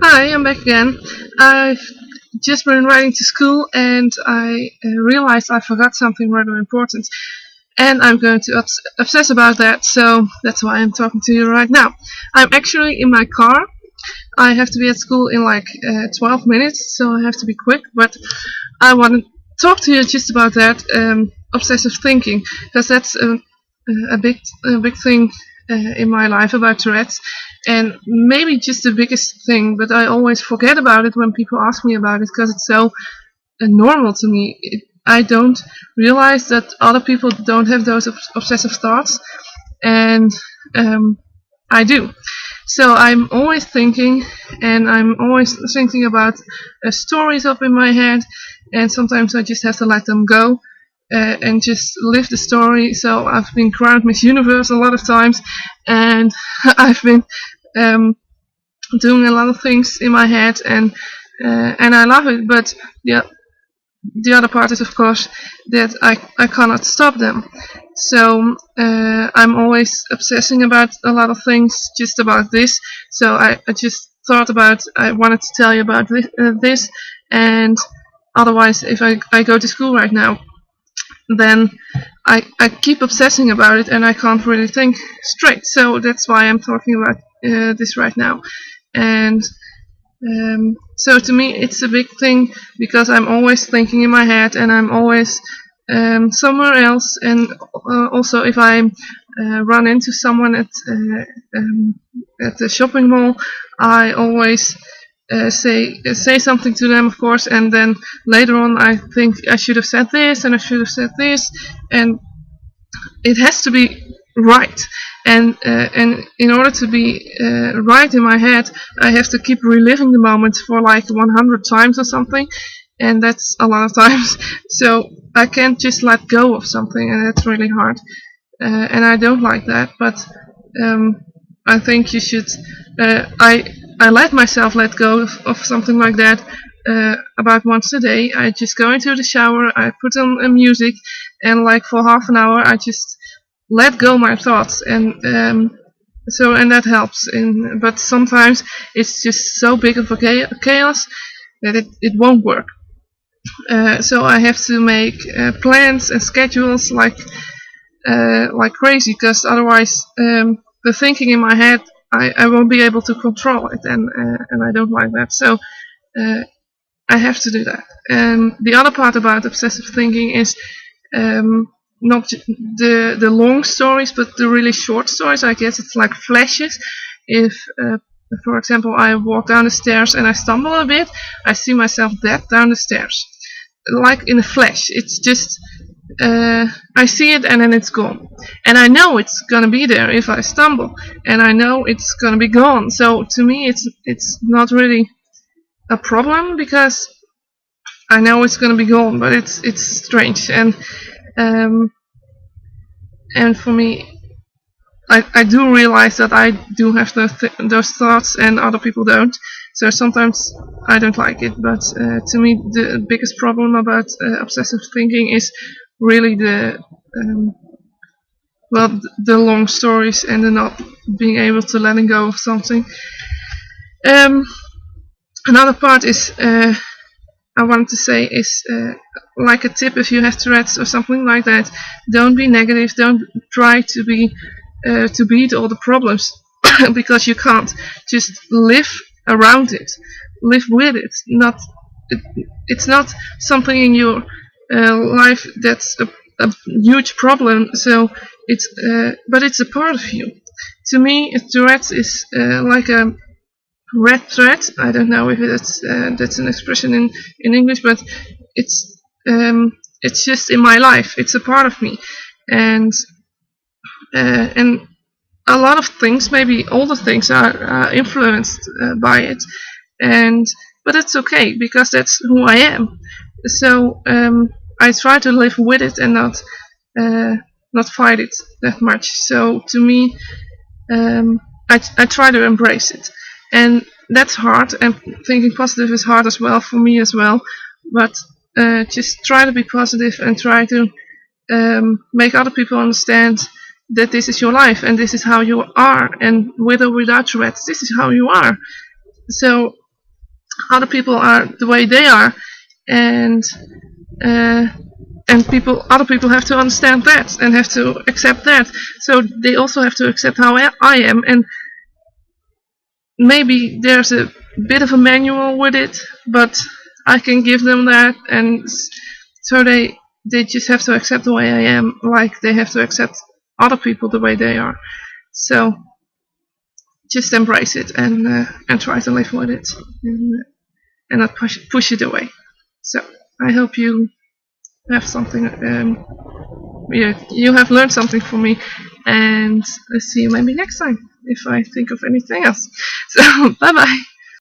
Hi, I'm back again. I've just been riding to school and I realized I forgot something rather important. And I'm going to obsess about that, so that's why I'm talking to you right now. I'm actually in my car. I have to be at school in like 12 minutes, so I have to be quick. But I want to talk to you just about that obsessive thinking, because that's a big thing in my life about Tourette's, and maybe just the biggest thing. But I always forget about it when people ask me about it because it's so normal to me. I don't realize that other people don't have those obsessive thoughts, and um, I do. So I'm always thinking, and I'm always thinking about stories up in my head, and sometimes I just have to let them go and just live the story. So I've been crowned Miss Universe a lot of times, and I've been um, doing a lot of things in my head, and I love it. But yeah, the other part is, of course, that I cannot stop them. So I'm always obsessing about a lot of things just about this. So I just thought about, I wanted to tell you about this, and otherwise, if I go to school right now, then I keep obsessing about it and I can't really think straight. So that's why I'm talking about this right now. And so to me, it's a big thing because I'm always thinking in my head and I'm always somewhere else. And also, if I run into someone at the shopping mall, I always say something to them, of course, and then later on I think I should have said this and I should have said this, and it has to be right. And in order to be right in my head, I have to keep reliving the moment for like 100 times or something, and that's a lot of times. So I can't just let go of something, and that's really hard. And I don't like that, but I think you should. I let myself let go of something like that about once a day. I just go into the shower, I put on music, and like for half an hour, I just let go my thoughts, and and that helps. But sometimes it's just so big of a chaos that it won't work. So I have to make plans and schedules like crazy, because otherwise the thinking in my head, I won't be able to control it, and I don't like that. So uh, I have to do that. And the other part about obsessive thinking is not the long stories, but the really short stories. I guess it's like flashes. If for example, I walk down the stairs and I stumble a bit, I see myself dead down the stairs, like in a flash. It's just I see it and then it's gone, and I know it's gonna be there if I stumble, and I know it's gonna be gone. So to me, it's not really a problem because I know it's gonna be gone, but it's strange. Um, and for me, I do realize that I do have those thoughts and other people don't. So sometimes I don't like it, but to me, the biggest problem about obsessive thinking is really um, the long stories and the not being able to letting go of something. Um, Another part is I wanted to say is like a tip if you have Tourette's or something like that. Don't be negative. Don't try to beat all the problems because you can't. Just live around it, live with it. It, it's not something in your life that's a huge problem. So but it's a part of you. To me, Tourette's is like a red thread. I don't know if that's an expression in English, but it's just in my life. It's a part of me, and and a lot of things, maybe all the things, are influenced by it, and but it's okay because that's who I am. So I try to live with it and not fight it that much. So to me, I try to embrace it, and that's hard. And thinking positive is hard as well for me as well. But just try to be positive and try to make other people understand that this is your life and this is how you are, and with or without Tourette's, this is how you are. So other people are the way they are, and other people have to understand that and have to accept that. So they also have to accept how I am, and maybe there's a bit of a manual with it, but I can give them that, and so they just have to accept the way I am, like they have to accept other people the way they are. So just embrace it and try to live with it, and not push it away. So I hope you have something. You have learned something from me, and let's see you maybe next time if I think of anything else. So bye bye.